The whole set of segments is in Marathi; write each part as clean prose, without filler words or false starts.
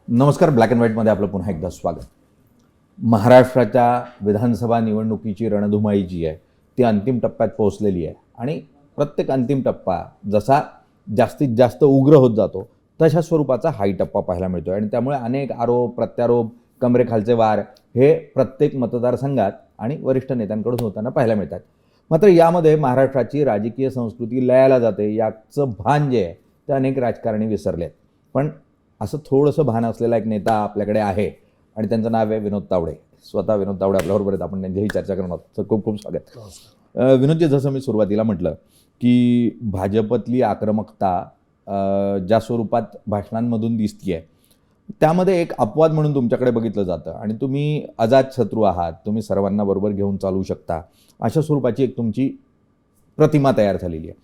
नमस्कार. ब्लॅक अँड व्हाईटमध्ये आपलं पुन्हा एकदा स्वागत. महाराष्ट्राच्या विधानसभा निवडणुकीची रणधुमाळी जी आहे ती अंतिम टप्प्यात पोहोचलेली आहे आणि प्रत्येक अंतिम टप्पा जसा जास्तीत जास्त उग्र होत जातो तशा स्वरूपाचा हाई टप्पा पाहायला मिळतो आणि त्यामुळे अनेक आरोप प्रत्यारोप कमरेखालचे वार हे प्रत्येक मतदारसंघात आणि वरिष्ठ नेत्यांकडून होताना पाहायला मिळतात. मात्र यामध्ये महाराष्ट्राची राजकीय संस्कृती लयाला जाते याचं भान जे आहे ते अनेक राजकारणी विसरले आहेत. पण असं थोडंसं भान असलेला एक नेता आपल्याकडे आहे आणि त्यांचं नाव आहे विनोद तावडे. स्वतः विनोद तावडे आपल्याबरोबर आहेत. आपण त्यांच्याही चर्चा करणार आहोत. तर खूप खूप स्वागत. विनोदजी, जसं मी सुरुवातीला म्हटलं की भाजपतली आक्रमकता ज्या स्वरूपात भाषणांमधून दिसती आहे त्यामध्ये एक अपवाद म्हणून तुमच्याकडे बघितलं जातं आणि तुम्ही अजातशत्रू आहात, तुम्ही सर्वांना बरोबर घेऊन चालू शकता, अशा स्वरूपाची एक तुमची प्रतिमा तयार झालेली आहे.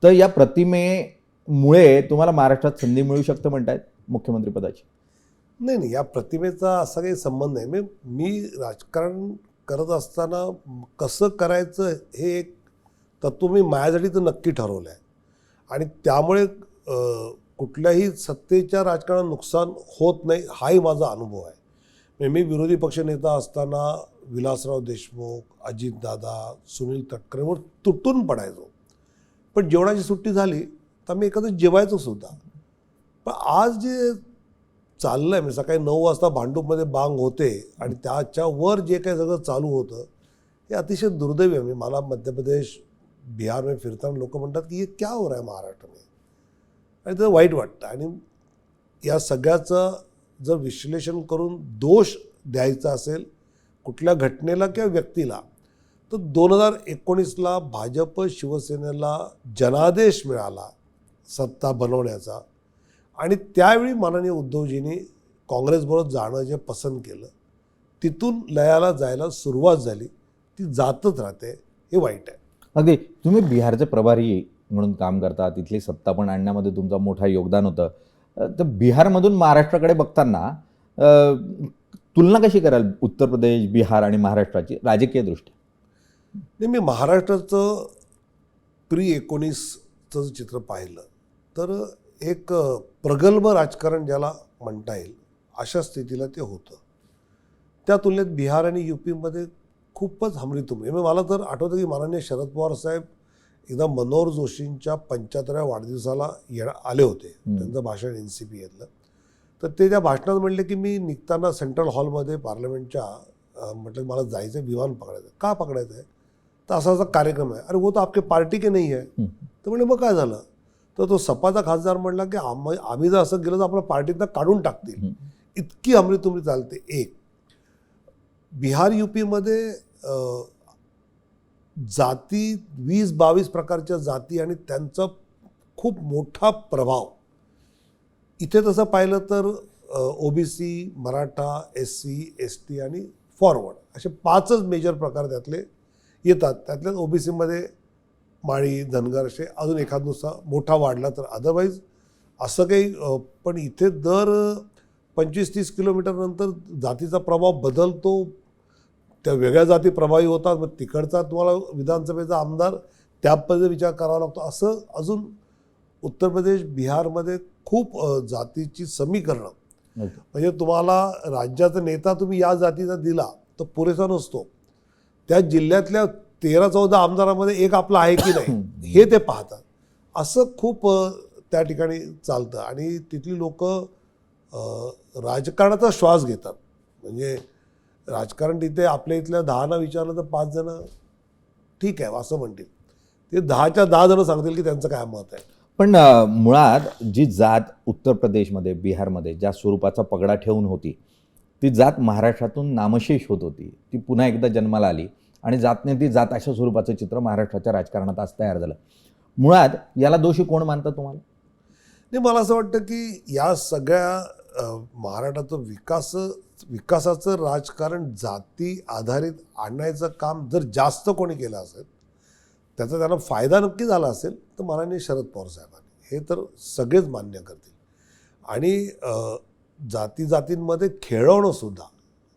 तर या प्रतिमेमुळे तुम्हाला महाराष्ट्रात संधी मिळू शकतं म्हणतायत मुख्यमंत्रीपदाची? नाही, या प्रतिमेचा असा काही संबंध नाही. मी राजकारण करत असताना कसं करायचं हे एक तत्त्व मी माझ्यासाठी तर नक्की ठरवलं आहे आणि त्यामुळे कुठल्याही सत्तेच्या राजकारणात नुकसान होत नाही हाही माझा अनुभव आहे. मी विरोधी पक्षनेता असताना विलासराव देशमुख, अजितदादा, सुनील तटकरेंवर तुटून पडायचो, पण जेवणाची सुट्टी झाली तर मी एखादं जेवायचो सुद्धा. पण आज जे चाललं आहे म्हणजे सकाळी 9 वाजता भांडूपमध्ये बांग होते आणि त्याच्यावर जे काही सगळं चालू होतं हे अतिशय दुर्दैवी आहे. मला मध्य प्रदेश बिहारमध्ये फिरताना लोक म्हणतात की हे क्या हो रहा है महाराष्ट्र में, आणि ते वाईट वाटतं. आणि या सगळ्याचं जर विश्लेषण करून दोष द्यायचा असेल कुठल्या घटनेला किंवा व्यक्तीला तर 2019ला भाजप शिवसेनेला जनादेश मिळाला सत्ता बनवण्याचा आणि त्यावेळी माननीय उद्धवजींनी काँग्रेसबरोबर जाणं जे पसंत केलं तिथून लयाला जायला सुरुवात झाली, ती जातच राहते, हे वाईट आहे. अगदी. तुम्ही बिहारचे प्रभारी म्हणून काम करता, तिथली सत्ता पण आणण्यामध्ये तुमचं मोठं योगदान होतं. तर बिहारमधून महाराष्ट्राकडे बघताना तुलना कशी कराल उत्तर प्रदेश, बिहार आणि महाराष्ट्राची राजकीय दृष्ट्या? नाही, मी महाराष्ट्राचं pre-19चं चित्र पाहिलं तर एक प्रगल्भ राजकारण ज्याला म्हणता येईल अशा स्थितीला ते होतं. त्या तुलनेत बिहार आणि UPमध्ये खूपच हमरीतुमरी. मला तर आठवतं की माननीय शरद पवार साहेब एकदा मनोहर जोशींच्या 75व्या वाढदिवसाला आले होते. त्यांचं भाषण NCP घेतलं तर ते त्या भाषणात म्हणले की मी निघताना सेंट्रल हॉलमध्ये पार्लमेंटच्या म्हटलं मला जायचं आहे, विमान पकडायचं. का पकडायचं आहे तर असा कार्यक्रम आहे. अरे वो तो आपके पार्टी के नाही आहे. तर म्हणजे मग काय झालं तर तो सपाचा खासदार म्हणला की आम्ही जर असं गेलो तर आपल्या पार्टीतनं काढून टाकतील. इतकी हमरीतुमरी चालते. एक बिहार UPमध्ये जाती 20-22 प्रकारच्या जाती आणि त्यांचा खूप मोठा प्रभाव. इथे तसं पाहिलं तर OBC, मराठा, SC, ST आणि फॉरवर्ड असे 5च मेजर प्रकार त्यातले येतात. त्यातल्याच OBCमध्ये माळी, धनगर असे अजून एखाद नुसता मोठा वाढला तर अदरवाईज असं काही. पण इथे दर 25-30 किलोमीटर नंतर जातीचा प्रभाव बदलतो, त्या वेगळ्या जाती प्रभावी होतात. मग तिकडचा तुम्हाला विधानसभेचा आमदार त्या पद्धतीने विचार करावा लागतो. असं अजून उत्तर प्रदेश, बिहारमध्ये खूप जातीची समीकरणं. म्हणजे तुम्हाला राज्याचा नेता तुम्ही या जातीचा दिला तर पुरेसा नसतो. त्या जिल्ह्यातल्या 13-14 आमदारामध्ये एक आपला आहे की नाही हे ते पाहतात. असं खूप त्या ठिकाणी चालतं आणि तिथली लोक राजकारणाचा श्वास घेतात. म्हणजे राजकारण तिथे आपल्या इथल्या 10 विचारलं तर 5 जण ठीक आहे असं म्हणतील, ते 10च्या 10 जण सांगतील की त्यांचं काय मत आहे. पण मुळात जी जात उत्तर प्रदेशमध्ये, बिहारमध्ये ज्या स्वरूपाचा पगडा ठेवून होती ती जात महाराष्ट्रातून नामशेष होत होती. ती पुन्हा एकदा जन्माला आली आणि जातने ती जात अशा स्वरूपाचं चित्र महाराष्ट्राच्या राजकारणात आज तयार झालं. मुळात याला दोषी कोण मानतं तुम्हाला? नाही, मला असं वाटतं की या सगळ्या महाराष्ट्राचं विकासाचं राजकारण जाती आधारित आणण्याचं काम जर जास्त कोणी केलं असेल त्याचा त्यांना फायदा नक्की झाला असेल तर माननीय शरद पवार साहेबांनी, हे तर सगळेच मान्य करतील. आणि जातींमध्ये खेळवणं सुद्धा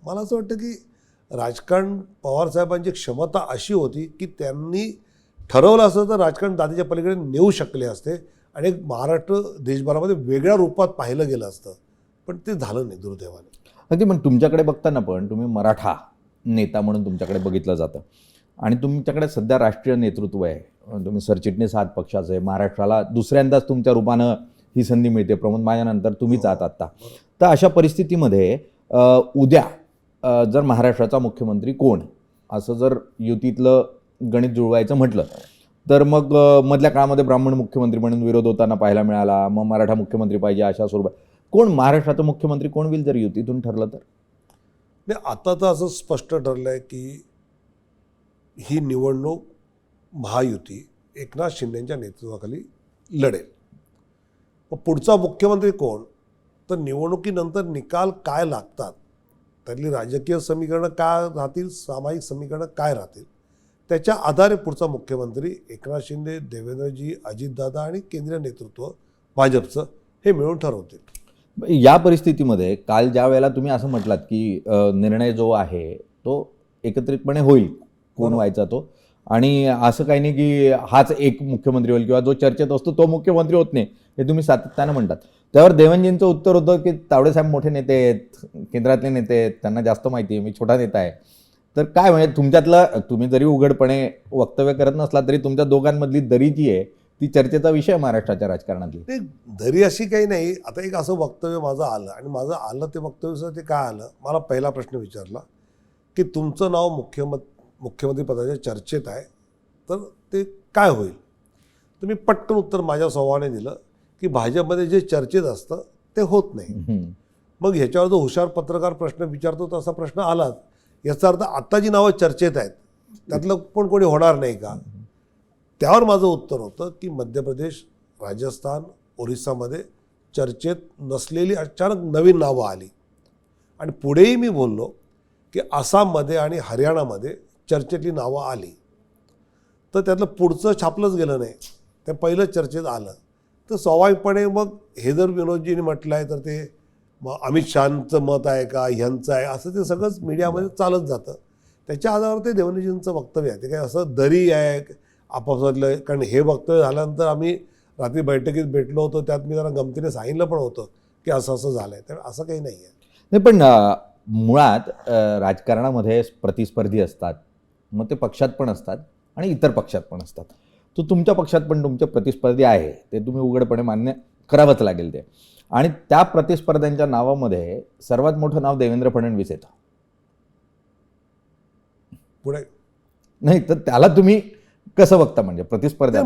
मला असं वाटतं की राजकारण पवारसाहेबांची क्षमता अशी होती की त्यांनी ठरवलं असतं तर राजकारण जातीच्या पलीकडे नेऊ शकले असते आणि एक महाराष्ट्र देशभरामध्ये वेगळ्या रूपात पाहिलं गेलं असतं. पण ते झालं नाही दुर्दैवाने. अगदी. पण तुमच्याकडे बघताना पण तुम्ही मराठा नेता म्हणून तुमच्याकडे बघितलं जातं आणि तुमच्याकडे सध्या राष्ट्रीय नेतृत्व आहे. तुम्ही सरचिटणीस आहात पक्षाचे. महाराष्ट्राला दुसऱ्यांदाच तुमच्या रूपानं ही संधी मिळते. प्रमोद मायानंतर तुम्हीच आहात आत्ता. तर अशा परिस्थितीमध्ये उद्या जर महाराष्ट्राचा मुख्यमंत्री कोण असं जर युतीतलं गणित जुळवायचं म्हटलं तर मग मधल्या काळामध्ये ब्राह्मण मुख्यमंत्री म्हणून विरोध होताना पाहायला मिळाला. मग मराठा मुख्यमंत्री पाहिजे अशा स्वरूपात कोण महाराष्ट्राचा मुख्यमंत्री कोण होईल जर युतीतून ठरलं तर? नाही, आता तर असं स्पष्ट ठरलं आहे की ही निवडणूक महायुती एकनाथ शिंदेच्या नेतृत्वाखाली लढेल. मग पुढचा मुख्यमंत्री कोण, तर निवडणुकीनंतर निकाल काय लागतात, त्यातली राजकीय समीकरणं काय राहतील, सामाजिक समीकरणं काय राहतील, त्याच्या आधारे पुढचा मुख्यमंत्री एकनाथ शिंदे, देवेंद्रजी, अजितदादा आणि केंद्रीय नेतृत्व भाजपचं हे मिळून ठरवतील. या परिस्थितीमध्ये काल ज्या वेळेला तुम्ही असं म्हटलात की निर्णय जो आहे तो एकत्रितपणे होईल कोण व्हायचा तो, आणि असं काही नाही की हाच एक मुख्यमंत्री होईल किंवा जो चर्चेत असतो तो मुख्यमंत्री होत नाही, हे तुम्ही सातत्यानं म्हणतात. त्यावर देवेंद्रजींचं उत्तर होतं की तावडेसाहेब मोठे नेते आहेत, केंद्रातले नेते आहेत, त्यांना जास्त माहिती आहे, मी छोटा नेता आहे. तर काय म्हणजे तुमच्यातलं, तुम्ही जरी उघडपणे वक्तव्य करत नसला तरी तुमच्या दोघांमधली दरी जी आहे ती चर्चेचा विषय आहे महाराष्ट्राच्या राजकारणातली. नाही, दरी अशी काही नाही. आता एक असं वक्तव्य माझं आलं आणि माझं आलं ते वक्तव्य ते काय आलं, मला पहिला प्रश्न विचारला की तुमचं नाव मुख्यमंत्री पदाच्या चर्चेत आहे तर ते काय होईल. तर मी पटकन उत्तर माझ्या स्वभावाने दिलं की भाजपमध्ये जे चर्चेत असतं ते होत नाही. मग ह्याच्यावर जो हुशार पत्रकार प्रश्न विचारतो तसा प्रश्न आलाच. याचा अर्थ आता जी नावं चर्चेत आहेत त्यातलं पण कोणी होणार नाही का. त्यावर माझं उत्तर होतं की मध्य प्रदेश, राजस्थान, ओरिसामध्ये चर्चेत नसलेली अचानक नवीन नावं आली. आणि पुढेही मी बोललो की आसाममध्ये आणि हरियाणामध्ये चर्चेतली नावं आली. तर त्यातलं पुढचं छापलंच गेलं नाही, ते पहिलं चर्चेत आलं. तर स्वाभाविकपणे मग हे जर विनोदजींनी म्हटलं आहे तर ते मग अमित शहांचं मत आहे का, ह्यांचं आहे, असं ते सगळंच मीडियामध्ये चालत जातं. त्याच्या आधारावर ते देवेंद्रजींचं वक्तव्य आहे. ते काय असं दरी आहे आपापसातलं, कारण हे वक्तव्य झाल्यानंतर आम्ही रात्री बैठकीत भेटलो होतो, त्यात मी जरा गमतीने सांगितलं पण होतं की असं असं झालं आहे. तर असं काही नाही आहे. नाही, पण मुळात राजकारणामध्ये प्रतिस्पर्धी असतात, मग ते पक्षात पण असतात आणि इतर पक्षात पण असतात. तो तुमच्या पक्षात पण तुमचे प्रतिस्पर्धी आहे, ते तुम्ही उघडपणे मान्य करावंच लागेल ते. आणि त्या प्रतिस्पर्ध्यांच्या नावामध्ये सर्वात मोठं नाव देवेंद्र फडणवीस येतं. पुढे नाही तर त्याला तुम्ही कसं बघता, म्हणजे प्रतिस्पर्धा?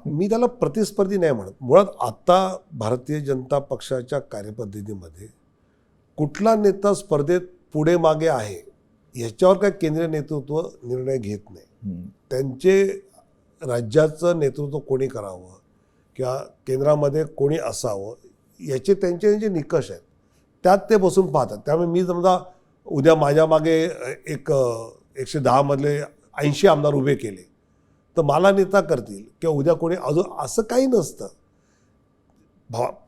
मी त्याला प्रतिस्पर्धी नाही म्हणत. मुळात आता भारतीय जनता पक्षाच्या कार्यपद्धतीमध्ये कुठला नेता स्पर्धेत पुढे मागे आहे ह्याच्यावर काय केंद्रीय नेतृत्व निर्णय घेत नाही. त्यांचे राज्याचं नेतृत्व कोणी करावं किंवा केंद्रामध्ये कोणी असावं याचे त्यांचे निकष आहेत, त्यात ते बसून पाहतात. त्यामुळे मी समजा उद्या माझ्या मागे 110 मधले 80 आमदार उभे केले तर मला नेता करतील किंवा उद्या कोणी अजून, असं काही नसतं.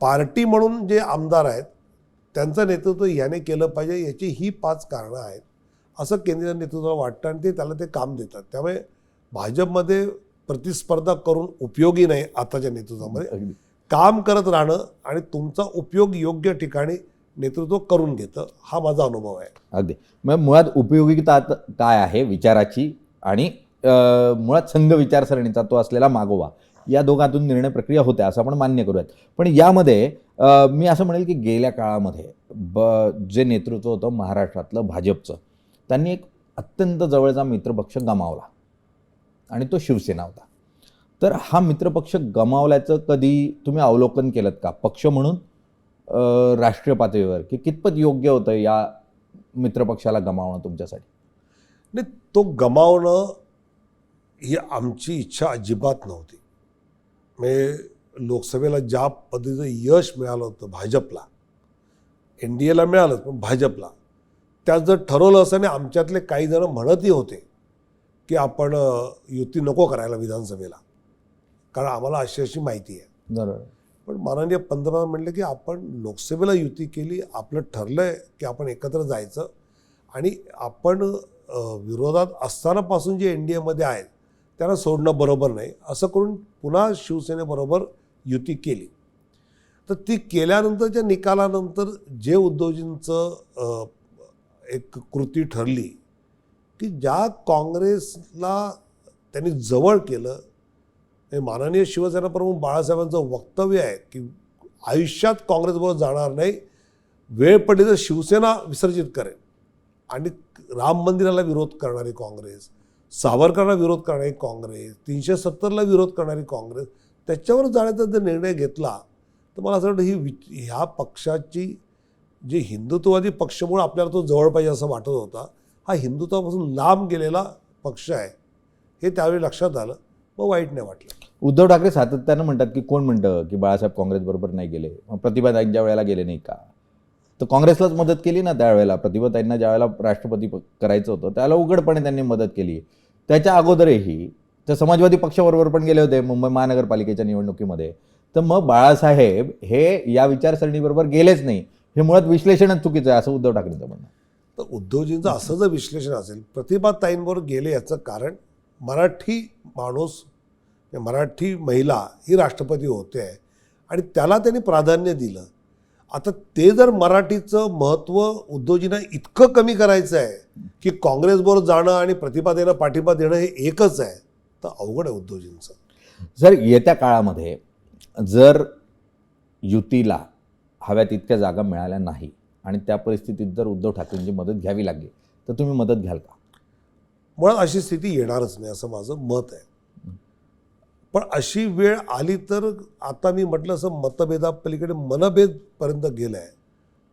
पार्टी म्हणून जे आमदार आहेत त्यांचं नेतृत्व याने केलं पाहिजे, याची ही 5 कारणं आहेत असं केंद्रीय नेतृत्वाला वाटतं आणि ते त्याला ते काम देतात. त्यामुळे भाजपमध्ये प्रतिस्पर्धा करून उपयोगी नाही. आताच्या नेतृत्वामध्ये काम करत राहणं आणि तुमचा उपयोग योग्य ठिकाणी नेतृत्व करून घेतं, हा माझा अनुभव आहे. अगदी. मग मुळात उपयोगिता काय आहे विचाराची आणि मुळात संघ विचारसरणीचा तो असलेला मागोवा, या दोघांतून निर्णय प्रक्रिया होते असं आपण मान्य करूयात. पण यामध्ये मी असं म्हणेल की गेल्या काळामध्ये जे नेतृत्व होतं महाराष्ट्रातलं भाजपचं, त्यांनी एक अत्यंत जवळचा मित्रपक्ष गमावला आणि तो शिवसेना होता. तर हा मित्रपक्ष गमावल्याचं कधी तुम्ही अवलोकन केलं का पक्ष म्हणून राष्ट्रीय पातळीवर, की कितपत योग्य होतं या मित्रपक्षाला गमावणं तुमच्यासाठी? नाही, तो गमावणं ही आमची इच्छा अजिबात नव्हती. म्हणजे लोकसभेला ज्या पद्धतीचं यश मिळालं होतं भाजपला, NDAला मिळालं पण भाजपला, त्यात जर ठरवलं असं नाही, आमच्यातले काही जण म्हणतही होते की आपण युती नको करायला विधानसभेला, कारण आम्हाला अशी माहिती आहे. बरोबर. पण माननीय पंतप्रधान म्हणले की आपण लोकसभेला युती केली, आपलं ठरलं आहे की आपण एकत्र जायचं आणि आपण विरोधात असतानापासून जे NDAमध्ये आहेत त्यांना सोडणं बरोबर नाही, असं करून पुन्हा शिवसेनेबरोबर युती केली. तर ती केल्यानंतरच्या निकालानंतर जे उद्धवजींचं एक कृती ठरली की ज्या काँग्रेसला त्यांनी जवळ केलं, हे माननीय शिवसेना प्रमुख बाळासाहेबांचं वक्तव्य आहे की आयुष्यात काँग्रेसबरोबर जाणार नाही, वेळ पडली तर शिवसेना विसर्जित करेल, आणि राम मंदिराला विरोध करणारी काँग्रेस, सावरकरांना विरोध करणारी काँग्रेस, 370ला विरोध करणारी काँग्रेस, त्याच्यावर जाण्याचा जर निर्णय घेतला तर मला असं वाटतं ह्या पक्षाची जी हिंदुत्ववादी पक्ष म्हणून आपल्याला तो जवळ पाहिजे असं वाटत होता, हा हिंदुत्वापासून लांब गेलेला पक्ष आहे हे त्यावेळी लक्षात आलं. मग वाईट नाही वाटलं. उद्धव ठाकरे सातत्यानं म्हणतात की कोण म्हणतं की बाळासाहेब काँग्रेसबरोबर नाही गेले, मग प्रतिभाताईंच्या वेळेला गेले नाही का? तर काँग्रेसलाच मदत केली ना त्यावेळेला. प्रतिभाताईंना ज्यावेळेला राष्ट्रपती करायचं होतं त्यावेळेला उघडपणे त्यांनी मदत केली. त्याच्या अगोदरही तर समाजवादी पक्षाबरोबर पण गेले होते मुंबई महानगरपालिकेच्या निवडणुकीमध्ये. तर मग बाळासाहेब हे या विचारसरणीबरोबर गेलेच नाही, हे मुळात विश्लेषणच चुकीचं आहे असं उद्धव ठाकरेंचं म्हणणं. तर उद्धवजींचं असं जर विश्लेषण असेल, प्रतिभाताईंबरोबर गेले याचं कारण मराठी माणूस, मराठी महिला ही राष्ट्रपती होते आहे आणि त्याला त्यांनी प्राधान्य दिलं. आता ते जर मराठीचं महत्त्व उद्धवजींना इतकं कमी करायचं आहे की काँग्रेसबरोबर जाणं आणि प्रतिभाताईंना पाठिंबा देणं हे एकच आहे, तर अवघड आहे उद्धवजींचं. जर येत्या काळामध्ये जर युतीला हव्या तितक्या जागा मिळाल्या नाही आणि त्या परिस्थितीत जर उद्धव ठाकरेंची मदत घ्यावी लागली तर तुम्ही मदत घ्याल का? मुळात अशी स्थिती येणारच नाही असं माझं मत आहे. पण अशी वेळ आली तर आता मी म्हटलं असं मतभेदापलीकडे मनभेदपर्यंत गेलं आहे.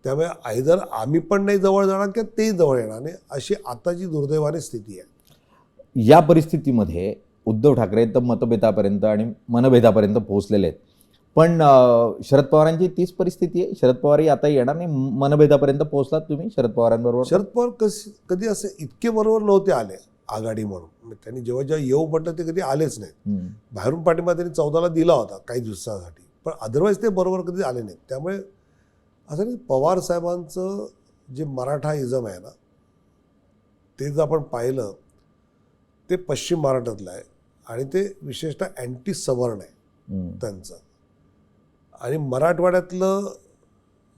त्यामुळे आयदर आम्ही पण नाही जवळ जाणार किंवा तेही जवळ येणार नाही, अशी आताची दुर्दैवाने स्थिती आहे. या परिस्थितीमध्ये उद्धव ठाकरे तर मतभेदापर्यंत आणि मनभेदापर्यंत पोहोचलेले आहेत. पण शरद पवारांची तीच परिस्थिती आहे. शरद पवारही आता येणार नाही, मनभेदापर्यंत पोहोचलात तुम्ही शरद पवारांबरोबर? शरद पवार कधी असे इतके बरोबर नव्हते आले आघाडी म्हणून. त्यांनी जेव्हा जेव्हा येऊ म्हटलं ते कधी आलेच नाहीत. बाहेरून पाठिंबा त्यांनी 14ला दिला होता काही दिवसासाठी, पण अदरवाईज ते बरोबर कधी आले नाहीत. त्यामुळे असं नाही, पवार साहेबांचं जे मराठा इझम आहे ना, ते जर आपण पाहिलं ते पश्चिम महाराष्ट्रातलं आहे आणि ते विशेषतः अँटी सवर्ण आहे त्यांचं. आणि मराठवाड्यातलं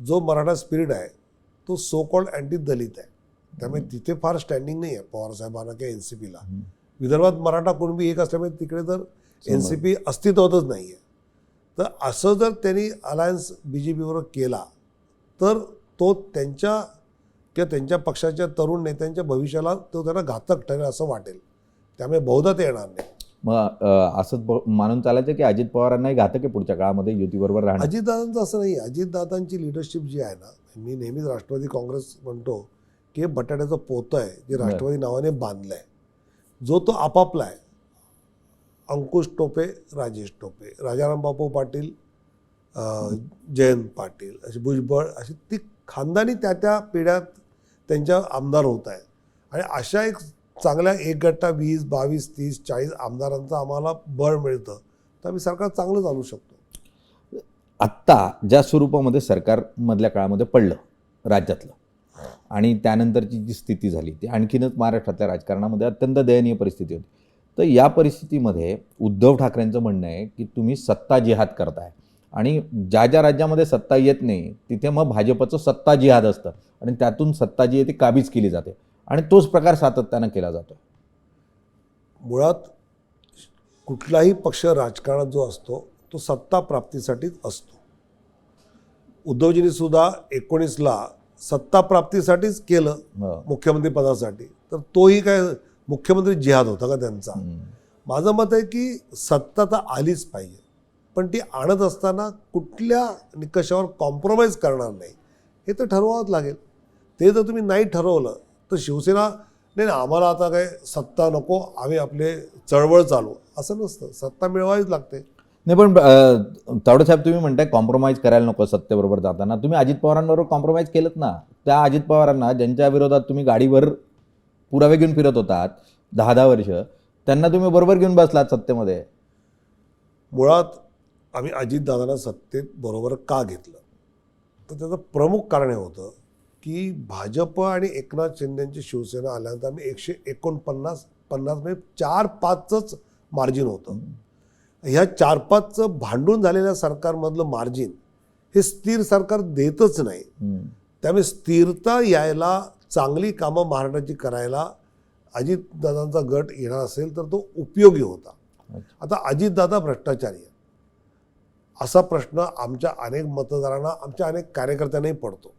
जो मराठा स्पिरिट आहे तो सो कॉल्ड अँटी दलित आहे. त्यामुळे तिथे फार स्टँडिंग नाही आहे पवारसाहेबांना किंवा NCPला. विदर्भात मराठा कुणबी एक असल्यामुळे तिकडे तर NCP अस्तित्वातच नाही आहे. तर असं जर त्यांनी अलायन्स BJP बरोबर केला तर तो त्यांच्या किंवा त्यांच्या पक्षाच्या तरुण नेत्यांच्या भविष्याला तो त्यांना घातक ठरेल असं वाटेल. त्यामुळे बहुधा ते येणार नाही. मग असंच मानून चालायचं की अजित पवारांनाही घातक आहे पुढच्या काळामध्ये युतीबरोबर राहणं? अजितदादांचं असं नाही. अजितदादांची लिडरशिप जी आहे ना, मी नेहमीच राष्ट्रवादी काँग्रेस म्हणतो की हे बटाट्याचं पोतं आहे जे राष्ट्रवादी नावाने बांधलं आहे. जो तो आपापला आहे. अंकुश टोपे, राजेश टोपे, राजाराम बापू पाटील, जयंत पाटील, अशी भुजबळ, अशी ती खानदानी त्या पिढ्यात त्यांच्या आमदार होत आहे. आणि अशा एक चांगल्या एक गट्टा 20, 22, 30, 40 आमदारांचं आम्हाला बळ मिळतं तर आम्ही सरकार चांगलंच आणू शकतो. आत्ता ज्या स्वरूपामध्ये सरकारमधल्या काळामध्ये पडलं राज्यातलं आणि त्यानंतरची जी स्थिती झाली ती आणखीनच महाराष्ट्रातल्या राजकारणामध्ये अत्यंत दयनीय परिस्थिती होती. तर या परिस्थितीमध्ये उद्धव ठाकरेंचं म्हणणं आहे की तुम्ही सत्ता जिहाद करताय आणि ज्या ज्या राज्यामध्ये सत्ता येत नाही तिथे मग भाजपचं सत्ता जिहाद असतं आणि त्यातून सत्ता जी आहे ती काबीज केली जाते आणि तोच प्रकार सातत्यानं केला जातो. मुळात कुठलाही पक्ष राजकारणात जो असतो तो सत्ता प्राप्तीसाठीच असतो. उद्धवजींनी सुद्धा 19ला सत्ता प्राप्तीसाठीच केलं मुख्यमंत्री पदासाठी, तर तोही काय मुख्यमंत्री जिहाद होता का त्यांचा? माझं मत आहे की सत्ता तर आलीच पाहिजे, पण ती आणत असताना कुठल्या निकषावर कॉम्प्रोमाइज करणार नाही हे तर ठरवावंच लागेल. ते जर तुम्ही नाही ठरवलं तर शिवसेना नाही आम्हाला आता काय सत्ता नको, आम्ही आपले चळवळ चालू, असं नसतं. सत्ता मिळवावीच लागते. नाही पण तावडे साहेब तुम्ही म्हणताय कॉम्प्रोमाइज करायला नको सत्तेबरोबर जाताना. तुम्ही अजित पवारांबरोबर कॉम्प्रोमाइज केलं ना. त्या अजित पवारांना ज्यांच्या विरोधात तुम्ही गाडीवर पुरावे घेऊन फिरत होतात 10-10 वर्ष, त्यांना तुम्ही बरोबर घेऊन बसलात सत्तेमध्ये. मुळात आम्ही अजितदादांना सत्तेत बरोबर का घेतलं तर त्याचं प्रमुख कारण हे होतं की भाजप आणि एकनाथ शिंदेची शिवसेना आल्यानंतर आम्ही 149 म्हणजे 4-5च मार्जिन होतं. ह्या 4-5चं भांडून झालेल्या सरकारमधलं मार्जिन हे हे स्थिर सरकार देतच नाही. त्यामुळे स्थिरता यायला, चांगली कामं महाराष्ट्राची करायला अजितदादांचा गट येणार असेल तर तो उपयोगी होता. आता अजितदादा भ्रष्टाचारी आहे असा प्रश्न आमच्या अनेक मतदारांना, आमच्या अनेक कार्यकर्त्यांनाही पडतो.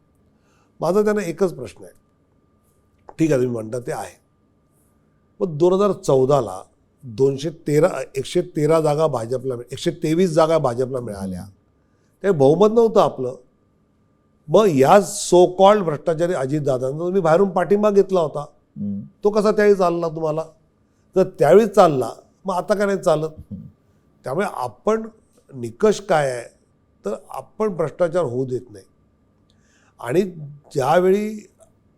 माझा त्यांना एकच प्रश्न आहे, ठीक आहे तुम्ही म्हणता ते आहे, पण 2014ला 113 जागा भाजपला, 123 जागा भाजपला मिळाल्या, ते बहुमत नव्हतं आपलं. मग या सो कॉल्ड भ्रष्टाचारी अजितदादांना तुम्ही बाहेरून पाठिंबा घेतला होता, तो कसा त्यावेळी चालला तुम्हाला? जर त्यावेळी चालला मग आता काय नाही चालत. त्यामुळे आपण निकष काय आहे तर आपण भ्रष्टाचार होऊ देत नाही. आणि ज्यावेळी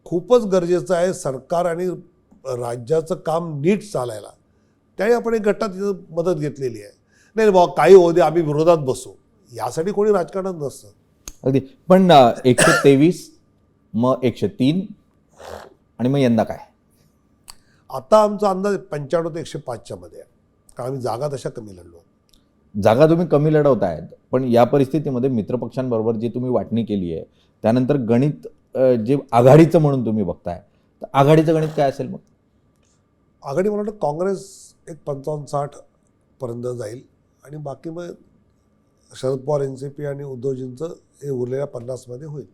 खूपच गरजेचं आहे सरकार आणि राज्याचं काम नीट चालायला, त्यावेळी आपण एक गटात मदत घेतलेली आहे. नाही बाबा काही होऊ दे, आम्ही विरोधात बसू, यासाठी कोणी राजकारणात नसतं. अगदी. पण 123 मग 103 आणि मग यंदा काय? आता आमचा अंदाज 95 ते 105च्या मध्ये आहे, कारण आम्ही जागा तशा कमी लढलो. जागा तुम्ही कमी लढवतायत, पण या परिस्थितीमध्ये मित्रपक्षांबरोबर जी तुम्ही वाटणी केली आहे, त्यानंतर गणित जे आघाडीचं म्हणून तुम्ही बघताय, तर आघाडीचं गणित काय असेल? मग आघाडी मला वाटतं काँग्रेस एक 55-60 पर्यंत जाईल आणि बाकी मग शरद पवार NCP आणि उद्धवजींचं हे उरलेल्या 50 मध्ये होईल.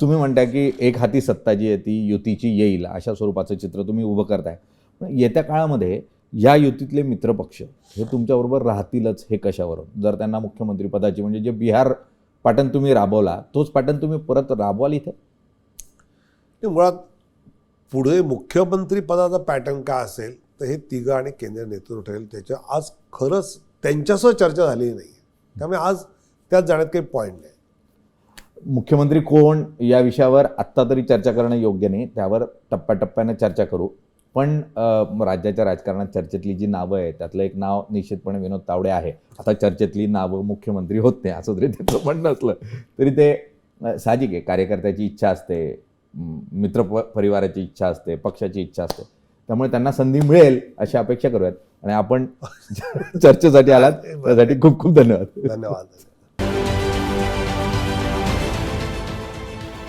तुम्ही म्हणताय की एक हाती सत्ता जी आहे ती युतीची येईल, अशा स्वरूपाचं चित्र तुम्ही उभं करताय. पण येत्या काळामध्ये या युतीतले मित्रपक्ष हे तुमच्याबरोबर राहतीलच हे कशावरून? जर त्यांना मुख्यमंत्री पदाची, म्हणजे जे बिहार पॅटर्न तुम्ही राबवला तोच पॅटर्न तुम्ही परत राबवाल इथे? मुळात पुढे मुख्यमंत्री पदाचा पॅटर्न काय असेल तर हे तिघं आणि केंद्रीय नेतृत्व ठरेल. त्याच्या आज खरंच त्यांच्यासह चर्चा झालेली नाही, त्यामुळे आज त्यात जाण्यात काही पॉईंट नाही. मुख्यमंत्री कोण या विषयावर आत्ता तरी चर्चा करणं योग्य नाही, त्यावर टप्प्याटप्प्यानं चर्चा करू. पण राज्याच्या राजकारणात चर्चेतली जी नावं आहेत त्यातलं एक नाव निश्चितपणे विनोद तावडे आहे. आता चर्चेतली नावं मुख्यमंत्री होत नाही असं जरी त्याचं म्हणणं असलं तरी ते साहजिक आहे. कार्यकर्त्याची इच्छा असते, मित्र परिवाराची इच्छा असते, पक्षाची इच्छा असते, त्यामुळे त्यांना संधी मिळेल अशी अपेक्षा करूयात. आणि आपण चर्चेसाठी आलात त्यासाठी खूप खूप धन्यवाद. धन्यवाद.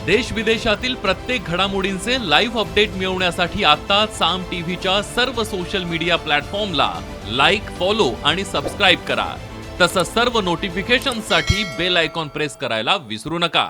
देश विदेशातील प्रत्येक घडामोडींचे लाईव्ह अपडेट मिळवण्यासाठी आता साम टीव्हीच्या सर्व सोशल मीडिया प्लॅटफॉर्मला लाईक, फॉलो आणि सबस्क्राईब करा. तसंच सर्व नोटिफिकेशनसाठी बेल आयकॉन प्रेस करायला विसरू नका.